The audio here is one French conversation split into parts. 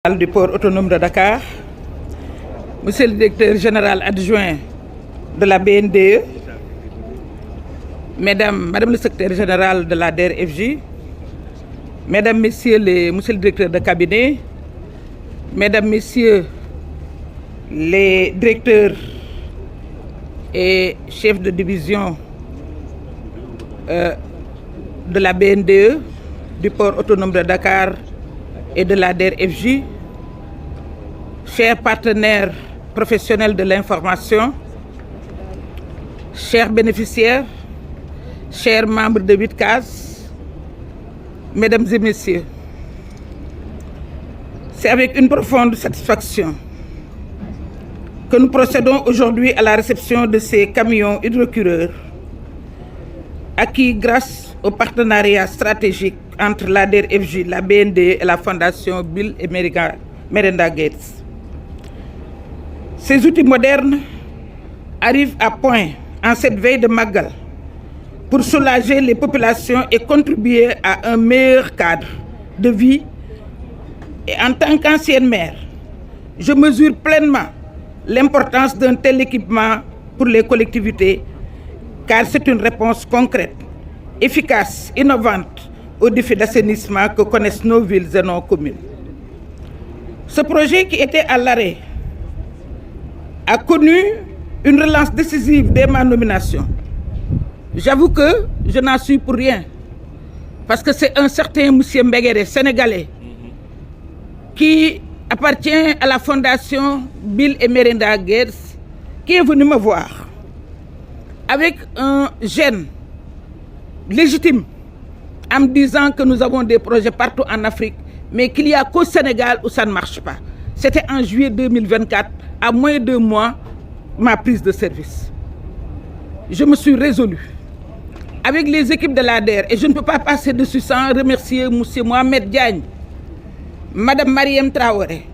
Du port autonome de Dakar, Monsieur le directeur général adjoint de la BNDE, Madame le secrétaire général de la DER/FJ, Mesdames, Messieurs Monsieur le directeur de cabinet, Mesdames, Messieurs les directeurs et chefs de division de la BNDE, du port autonome de Dakar et de la DER/FJ, chers partenaires professionnels de l'information, chers bénéficiaires, chers membres de 8 cases, Mesdames et Messieurs, c'est avec une profonde satisfaction que nous procédons aujourd'hui à la réception de ces camions hydrocureurs acquis grâce au partenariat stratégique entre la DER/FJ, la BNDE et la Fondation Bill et Melinda Gates. Ces outils modernes arrivent à point en cette veille de Magal pour soulager les populations et contribuer à un meilleur cadre de vie. Et en tant qu'ancienne maire, je mesure pleinement l'importance d'un tel équipement pour les collectivités, car c'est une réponse concrète, efficace, innovante aux défis d'assainissement que connaissent nos villes et nos communes. Ce projet qui était à l'arrêt a connu une relance décisive dès ma nomination. J'avoue que je n'en suis pour rien, parce que c'est un certain monsieur Mbegere, sénégalais, qui appartient à la fondation Bill et Melinda Gates, qui est venu me voir avec un gène légitime en me disant que nous avons des projets partout en Afrique, mais qu'il n'y a qu'au Sénégal où ça ne marche pas. C'était en juillet 2024, à moins de 2 mois, ma prise de service. Je me suis résolu avec les équipes de l'ADER, et je ne peux pas passer dessus sans remercier M. Mohamed Diagne, Mme Mariem Traoré.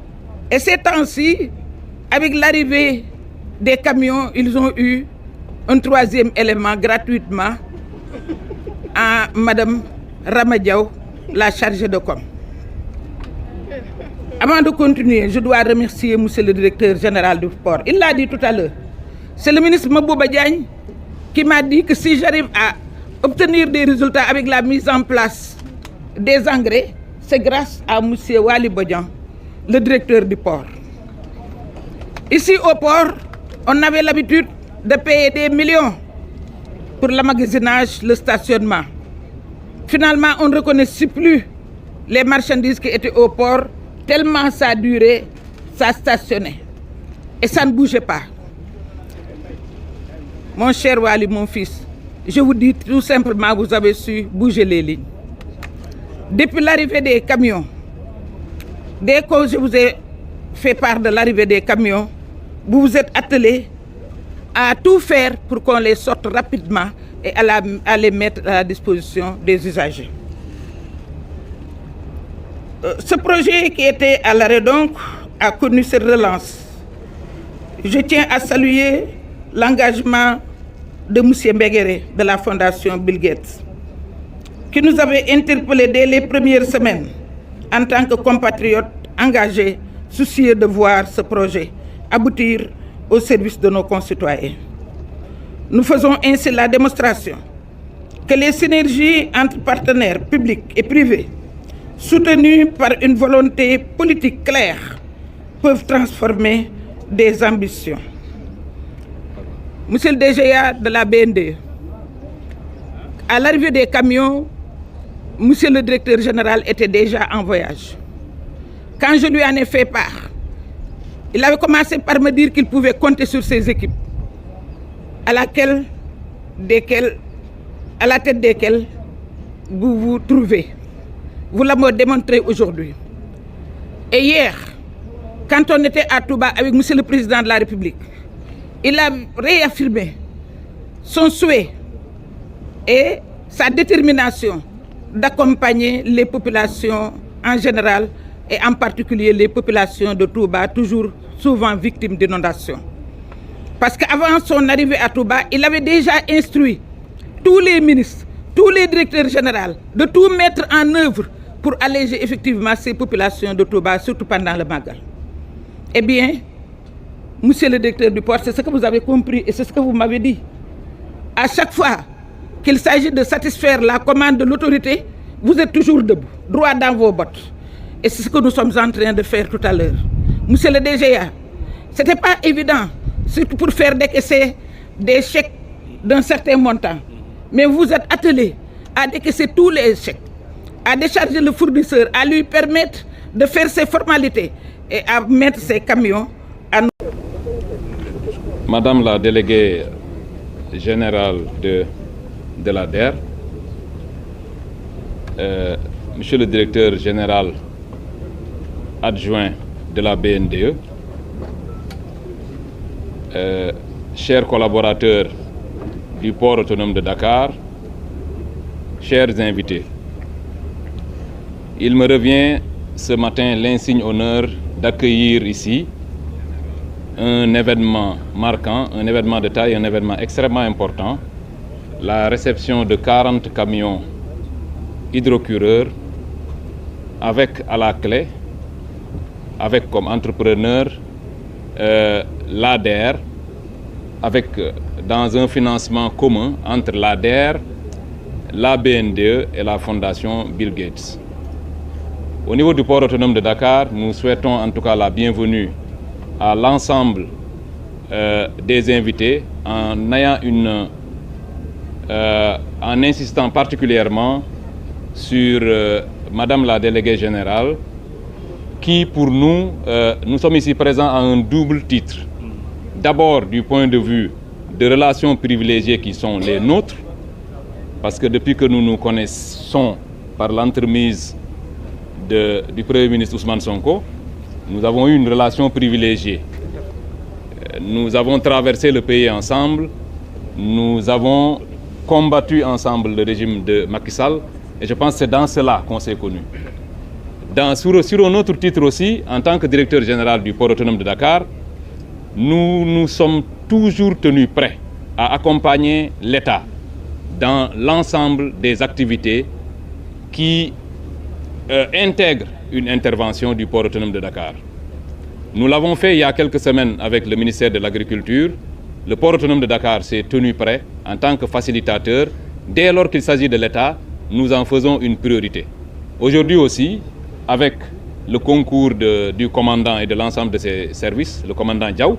Et ces temps-ci, avec l'arrivée des camions, ils ont eu un 3e élément gratuitement à Mme Ramadiaou, la chargée de com. Avant de continuer, je dois remercier M. le directeur général du port. Il l'a dit tout à l'heure. C'est le ministre Mabouba Diagne qui m'a dit que si j'arrive à obtenir des résultats avec la mise en place des engrais, c'est grâce à M. Wali Bodian, le directeur du port. Ici au port, on avait l'habitude de payer des millions pour l'emmagasinage, le stationnement. Finalement, on ne reconnaissait plus les marchandises qui étaient au port, tellement ça a duré, ça stationnait. Et ça ne bougeait pas. Mon cher Wali, mon fils, je vous dis tout simplement, vous avez su bouger les lignes. Depuis l'arrivée des camions, dès que je vous ai fait part de l'arrivée des camions, vous vous êtes attelés à tout faire pour qu'on les sorte rapidement et à les mettre à la disposition des usagers. Ce projet qui était à l'arrêt donc a connu cette relance. Je tiens à saluer l'engagement de M. Mbegere de la Fondation Bill Gates, qui nous avait interpellés dès les premières semaines en tant que compatriotes engagés, soucieux de voir ce projet aboutir au service de nos concitoyens. Nous faisons ainsi la démonstration que les synergies entre partenaires publics et privés, soutenus par une volonté politique claire, peuvent transformer des ambitions. Monsieur le DGA de la BND, à l'arrivée des camions, Monsieur le directeur général était déjà en voyage. Quand je lui en ai fait part, il avait commencé par me dire qu'il pouvait compter sur ses équipes, à la tête desquelles vous vous trouvez. Vous l'avez démontré aujourd'hui. Et hier, quand on était à Touba avec Monsieur le Président de la République, il a réaffirmé son souhait et sa détermination d'accompagner les populations en général et en particulier les populations de Touba, toujours souvent victimes d'inondations. Parce qu'avant son arrivée à Touba, il avait déjà instruit tous les ministres, tous les directeurs généraux de tout mettre en œuvre pour alléger effectivement ces populations de Touba, surtout pendant le Magal. Eh bien, monsieur le directeur du port, c'est ce que vous avez compris et c'est ce que vous m'avez dit. À chaque fois qu'il s'agit de satisfaire la commande de l'autorité, vous êtes toujours debout, droit dans vos bottes. Et c'est ce que nous sommes en train de faire tout à l'heure. Monsieur le DGA, ce n'était pas évident, surtout pour faire décaisser des chèques d'un certain montant. Mais vous êtes attelé à décaisser tous les chèques, à décharger le fournisseur, à lui permettre de faire ses formalités et à mettre ses camions à nous. Madame la déléguée générale de la DER, Monsieur le directeur général adjoint de la BNDE, chers collaborateurs du port autonome de Dakar, chers invités, il me revient ce matin l'insigne honneur d'accueillir ici un événement marquant, un événement de taille, un événement extrêmement important, la réception de 40 camions hydrocureurs avec à la clé, avec comme entrepreneur l'ADER, avec dans un financement commun entre l'ADER, la BNDE et la Fondation Bill Gates. Au niveau du port autonome de Dakar, nous souhaitons en tout cas la bienvenue à l'ensemble des invités en insistant particulièrement sur Madame la déléguée générale qui pour nous, nous sommes ici présents à un double titre. D'abord du point de vue de relations privilégiées qui sont les nôtres, parce que depuis que nous nous connaissons par l'entremise du Premier ministre Ousmane Sonko, nous avons eu une relation privilégiée. Nous avons traversé le pays ensemble, nous avons combattu ensemble le régime de Macky Sall, et je pense que c'est dans cela qu'on s'est connus. Sur un autre titre aussi, en tant que directeur général du port autonome de Dakar, nous nous sommes toujours tenus prêts à accompagner l'État dans l'ensemble des activités qui intègrent une intervention du port autonome de Dakar. Nous l'avons fait il y a quelques semaines avec le ministère de l'Agriculture. Le port autonome de Dakar s'est tenu prêt en tant que facilitateur. Dès lors qu'il s'agit de l'État, nous en faisons une priorité. Aujourd'hui aussi, avec le concours du commandant et de l'ensemble de ses services, le commandant Diaw,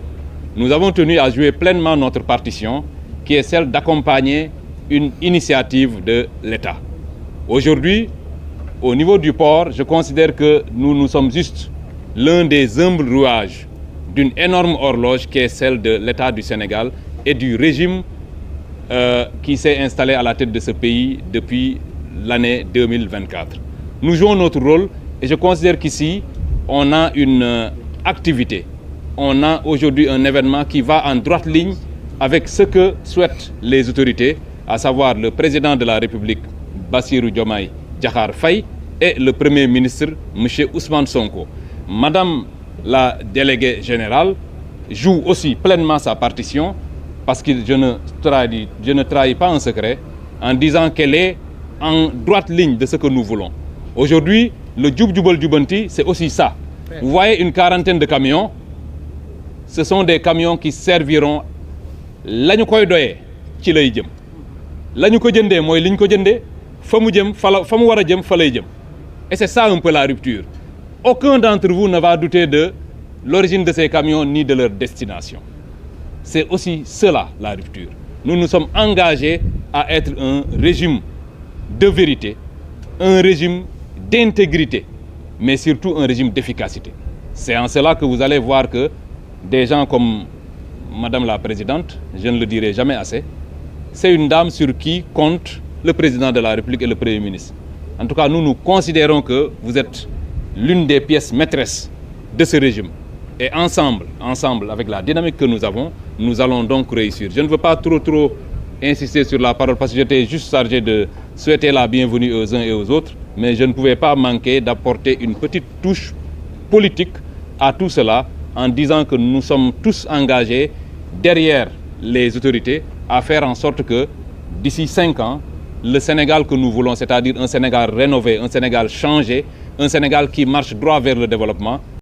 nous avons tenu à jouer pleinement notre partition, qui est celle d'accompagner une initiative de l'État. Aujourd'hui, au niveau du port, je considère que nous sommes juste l'un des humbles rouages d'une énorme horloge qui est celle de l'État du Sénégal et du régime qui s'est installé à la tête de ce pays depuis l'année 2024. Nous jouons notre rôle et je considère qu'ici, on a une activité. On a aujourd'hui un événement qui va en droite ligne avec ce que souhaitent les autorités, à savoir le président de la République, Bassirou Diomaye Diakhar Faye, et le Premier ministre, M. Ousmane Sonko. Madame la déléguée générale joue aussi pleinement sa partition parce que je ne trahis pas un secret en disant qu'elle est en droite ligne de ce que nous voulons. Aujourd'hui, le Djoub Djoubal Djoubanti, c'est aussi ça. Vous voyez une quarantaine de camions. Ce sont des camions qui serviront lañu koy doyé ci lay jëm. Lañu ko jëndé moy liñ ko jëndé famu jëm famu wara jëm fa lay jëm. Et c'est ça un peu la rupture. Aucun d'entre vous ne va douter de l'origine de ces camions ni de leur destination. C'est aussi cela la rupture. Nous nous sommes engagés à être un régime de vérité, un régime d'intégrité, mais surtout un régime d'efficacité. C'est en cela que vous allez voir que des gens comme Madame la Présidente, je ne le dirai jamais assez, c'est une dame sur qui compte le Président de la République et le Premier ministre. En tout cas, nous considérons que vous êtes l'une des pièces maîtresses de ce régime. Et ensemble, avec la dynamique que nous avons, nous allons donc réussir. Je ne veux pas trop insister sur la parole parce que j'étais juste chargé de souhaiter la bienvenue aux uns et aux autres, mais je ne pouvais pas manquer d'apporter une petite touche politique à tout cela en disant que nous sommes tous engagés derrière les autorités à faire en sorte que d'ici 5 ans, le Sénégal que nous voulons, c'est-à-dire un Sénégal rénové, un Sénégal changé, un Sénégal qui marche droit vers le développement.